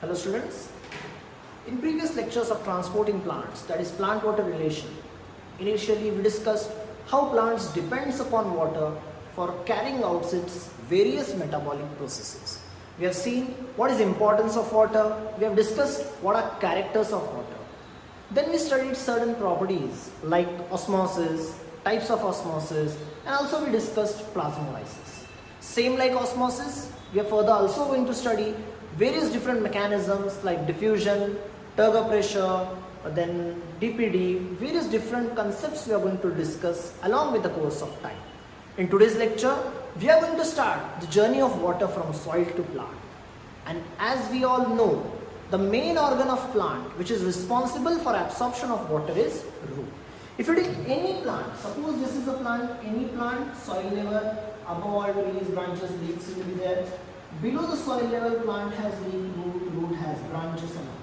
Hello students. In previous lectures of transporting plants, that is plant-water relation, initially we discussed how plants depends upon water for carrying out its various metabolic processes. We have seen what is importance of water, we have discussed what are characters of water. Then we studied certain properties like osmosis, types of osmosis, and also we discussed plasmolysis. Same like osmosis, we are further also going to study various different mechanisms like diffusion, turgor pressure, then DPD, various different concepts we are going to discuss along with the course of time. In today's lecture, we are going to start the journey of water from soil to plant. And as we all know, the main organ of plant which is responsible for absorption of water is root. If you take any plant, suppose this is a plant, any plant, soil level, above all trees, branches, leaves will be there. Below the soil level, plant has leaf, root has branches and all.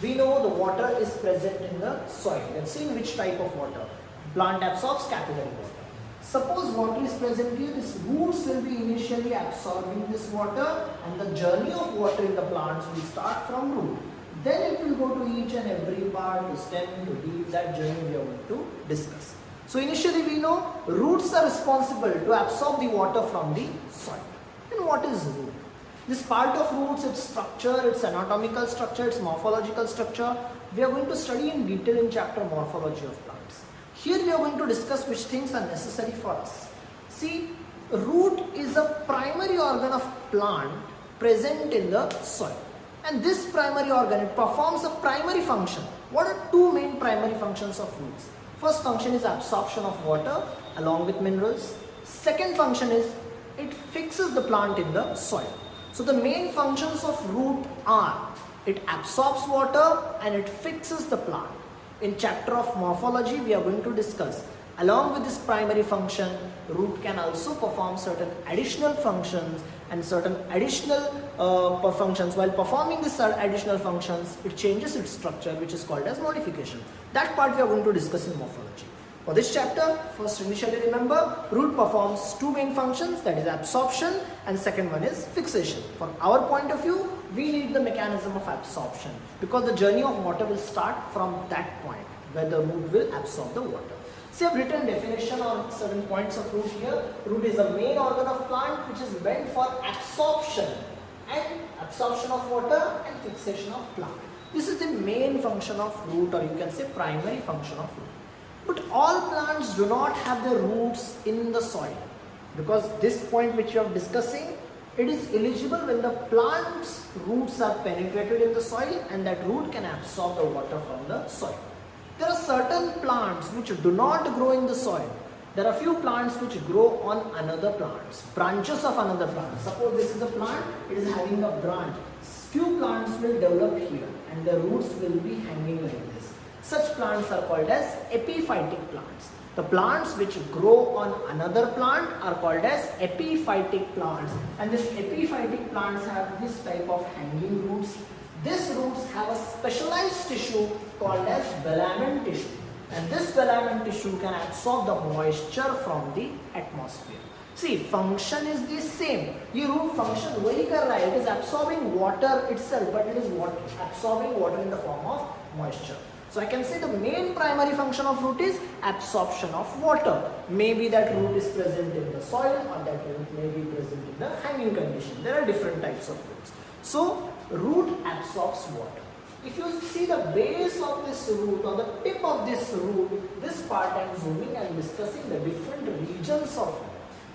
We know the water is present in the soil. Let's see in which type of water. Plant absorbs capillary water. Suppose water is present here, these roots will be initially absorbing this water and the journey of water in the plants will start from root. Then it will go to each and every part, to stem, to leaf, that journey we are going to discuss. So initially we know roots are responsible to absorb the water from the soil. And what is root? This part of roots, its structure, its anatomical structure, its morphological structure, we are going to study in detail in chapter morphology of plants. Here we are going to discuss which things are necessary for us. See, root is a primary organ of plant present in the soil. And this primary organ, it performs a primary function. What are two main primary functions of roots? First function is absorption of water along with minerals. Second function is it fixes the plant in the soil. So the main functions of root are it absorbs water and it fixes the plant. In chapter of morphology we are going to discuss along with this primary function, root can also perform certain additional functions and certain additional functions. While performing these additional functions, it changes its structure, which is called as modification. That part we are going to discuss in morphology. For this chapter, first initially remember, root performs two main functions, that is absorption and second one is fixation. From our point of view, we need the mechanism of absorption because the journey of water will start from that point where the root will absorb the water. See, I have written definition on certain points of root here. Root is a main organ of plant which is meant for absorption of water and fixation of plant. This is the main function of root, or you can say primary function of root. But all plants do not have their roots in the soil, because this point which you are discussing, it is eligible when the plant's roots are penetrated in the soil and that root can absorb the water from the soil. There are certain plants which do not grow in the soil. There are few plants which grow on another plants, branches of another plant. Suppose this is a plant, it is having a branch. Few plants will develop here and the roots will be hanging like this. Such plants are called as epiphytic plants. The plants which grow on another plant are called as epiphytic plants. And these epiphytic plants have this type of hanging roots. These roots have a specialized tissue called as velamen tissue. And this velamen tissue can absorb the moisture from the atmosphere. See, function is the same. Your root function वही कर रहा है. It is absorbing water itself, but it is absorbing water in the form of moisture. So I can say the main primary function of root is absorption of water. Maybe that root is present in the soil or that root may be present in the hanging condition. There are different types of roots. So root absorbs water. If you see the base of this root or the tip of this root, this part I am zooming and discussing the different regions of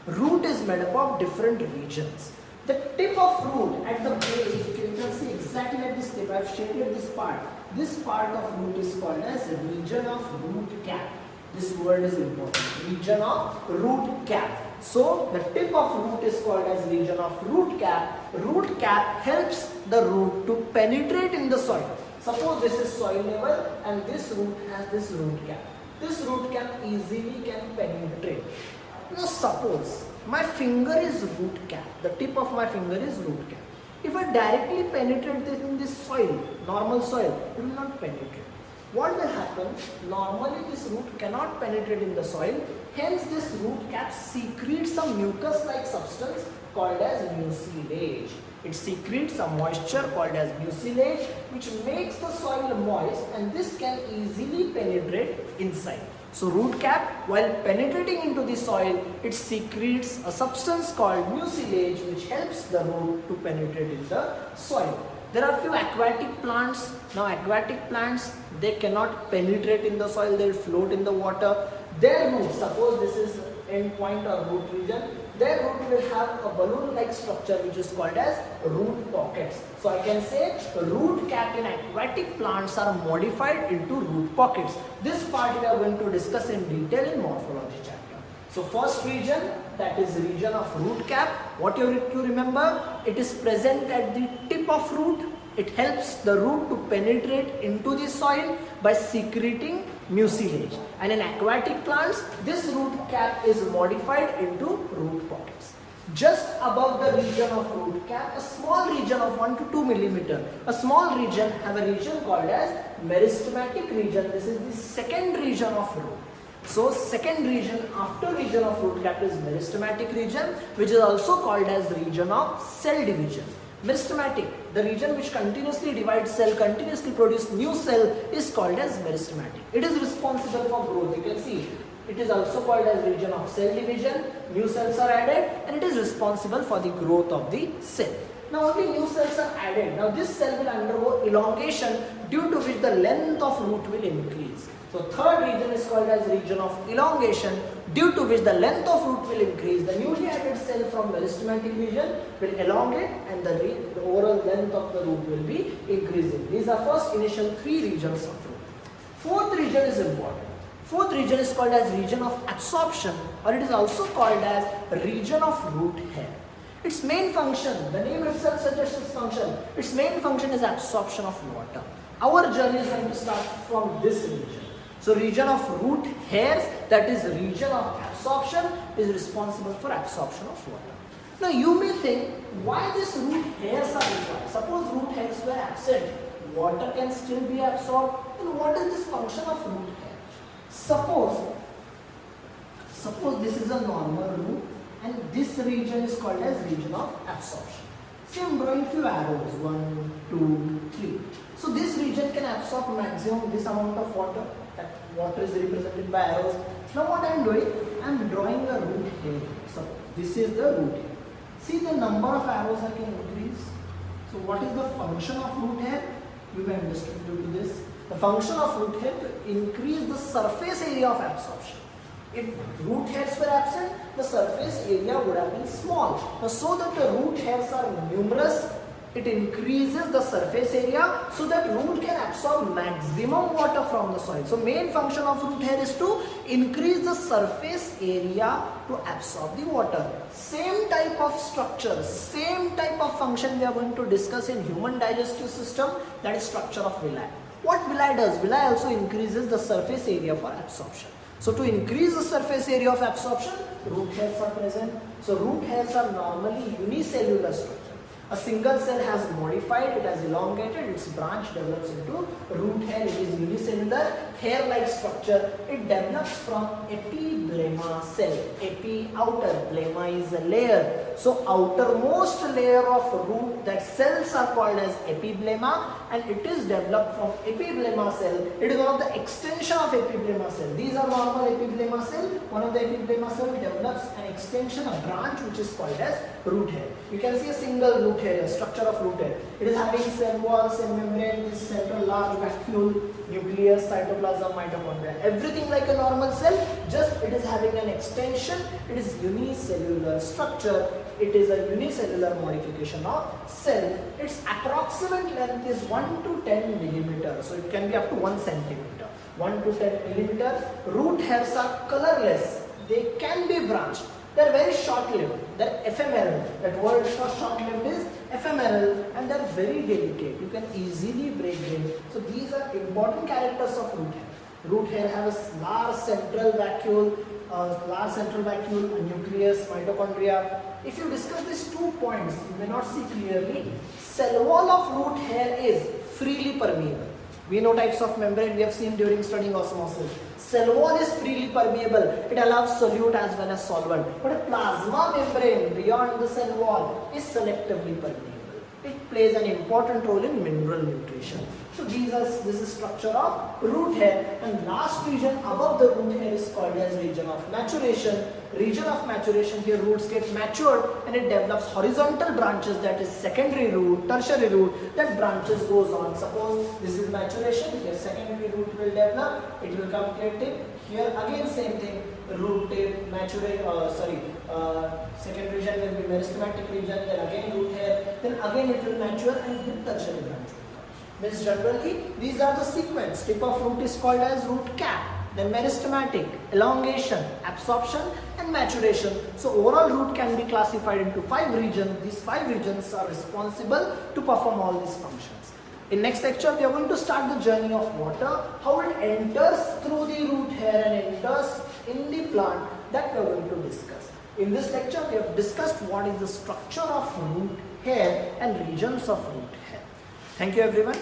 root. Root is made up of different regions. The tip of root at the base, you can see exactly at this tip, I have shaded this part. This part of root is called as region of root cap. This word is important. Region of root cap. So the tip of root is called as region of root cap. Root cap helps the root to penetrate in the soil. Suppose this is soil level and this root has this root cap. This root cap easily can penetrate. Now suppose my finger is root cap. The tip of my finger is root cap. If I directly penetrate this in this soil, normal soil, it will not penetrate. What will happen? Normally this root cannot penetrate in the soil. Hence this root cap secretes some mucus like substance called as mucilage. It secretes a moisture called as mucilage, which makes the soil moist, and this can easily penetrate inside. So root cap, while penetrating into the soil, it secretes a substance called mucilage, which helps the root to penetrate in the soil. There are few aquatic plants. Now aquatic plants, they cannot penetrate in the soil, they will float in the water. Their root, suppose this is end point or root region, their root will have a balloon-like structure which is called as root pockets. So I can say root cap in aquatic plants are modified into root pockets. This part we are going to discuss in detail in morphology chapter. So first region, that is region of root cap. What you need to remember, it is present at the tip of root. It helps the root to penetrate into the soil by secreting mucilage. And in aquatic plants, this root cap is modified into root pockets. Just above the region of root cap, a small region of 1 to 2 millimeter, a small region, have a region called as meristematic region. This is the second region of root. So second region after region of root cap is meristematic region, which is also called as region of cell division. Meristematic, the region which continuously divides cell, continuously produces new cell, is called as meristematic. It is responsible for growth. You can see it is also called as region of cell division. New cells are added and it is responsible for the growth of the cell. Now only new cells are added. Now this cell will undergo elongation, due to which the length of root will increase. So third region is called as region of elongation, due to which the length of root will increase. The newly added cell from meristematic region will elongate and the overall length of the root will be increasing. These are first initial three regions of root. Fourth region is important. Fourth region is called as region of absorption, or it is also called as region of root hair. Its main function, the name itself suggests its function. Its main function is absorption of water. Our journey is going to start from this region. So region of root hairs, that is region of absorption, is responsible for absorption of water. Now you may think, why these root hairs are required? Suppose root hairs were absent, water can still be absorbed. Then what is this function of root hair? Suppose this is a normal root and this region is called as region of absorption. See, I am drawing few arrows, 1, 2, 3. So this region can absorb maximum this amount of water. That water is represented by arrows. Now what I am doing, I am drawing a root hair. So this is the root hair. See the number of arrows I can increase. So what is the function of root hair? You may understand due to this. The function of root hair to increase the surface area of absorption. If root hairs were absent, the surface area would have been small. Now, so that the root hairs are numerous, it increases the surface area so that root can absorb maximum water from the soil. So main function of root hair is to increase the surface area to absorb the water. Same type of structure, same type of function we are going to discuss in human digestive system, that is structure of villi. What villi does? Villi also increases the surface area for absorption. So to increase the surface area of absorption, root hairs are present. So root hairs are normally unicellular structure. A single cell has modified, it has elongated, its branch develops into root hair. It is unicellular, hair-like structure. It develops from epiblema cell. Epi, outer, blema is a layer. So outermost layer of root, that cells are called as epiblema, and it is developed from epiblema cell. It is one of the extension of epiblema cell. These are normal epiblema cell. One of the epiblema cell develops an extension, a branch, which is called as root hair. You can see a single root hair, a structure of root hair. It is having cell wall, cell membrane, this central large vacuole, nucleus, cytoplasm, mitochondria. Everything like a normal cell, just it is having an extension. It is unicellular structure. It is a unicellular modification of cell. Its approximate length is 1 to 10 millimeter. So it can be up to 1 centimeter. 1 to 10 millimeter. Root hairs are colorless. They can be branched. They are very short-lived. They are ephemeral. That word for short-lived is ephemeral, and they are very delicate. You can easily break them. So these are important characters of root hair. Root hair has a large central vacuole, a nucleus, mitochondria. If you discuss these 2 points, you may not see clearly. Cell wall of root hair is freely permeable. We know types of membrane we have seen during studying osmosis. Cell wall is freely permeable. It allows solute as well as solvent. But a plasma membrane beyond the cell wall is selectively permeable. It plays an important role in mineral nutrition. So this is structure of root hair, and last region above the root hair is called as region of maturation. Region of maturation, here roots get matured and it develops horizontal branches, that is secondary root, tertiary root, that branches goes on. Suppose this is maturation, here secondary root will develop, it will come tip. Here again same thing, root tip, second region will be meristematic region, then again root hair, then again it will mature and then tertiary branch will come. Means generally these are the sequence. Tip of root is called as root cap, then meristematic, elongation, absorption and maturation. So overall root can be classified into 5 regions. These 5 regions are responsible to perform all these functions. In next lecture we are going to start the journey of water, how it enters through the root hair and enters in the plant, that we are going to discuss. In this lecture we have discussed what is the structure of root hair and regions of root hair. Thank you everyone.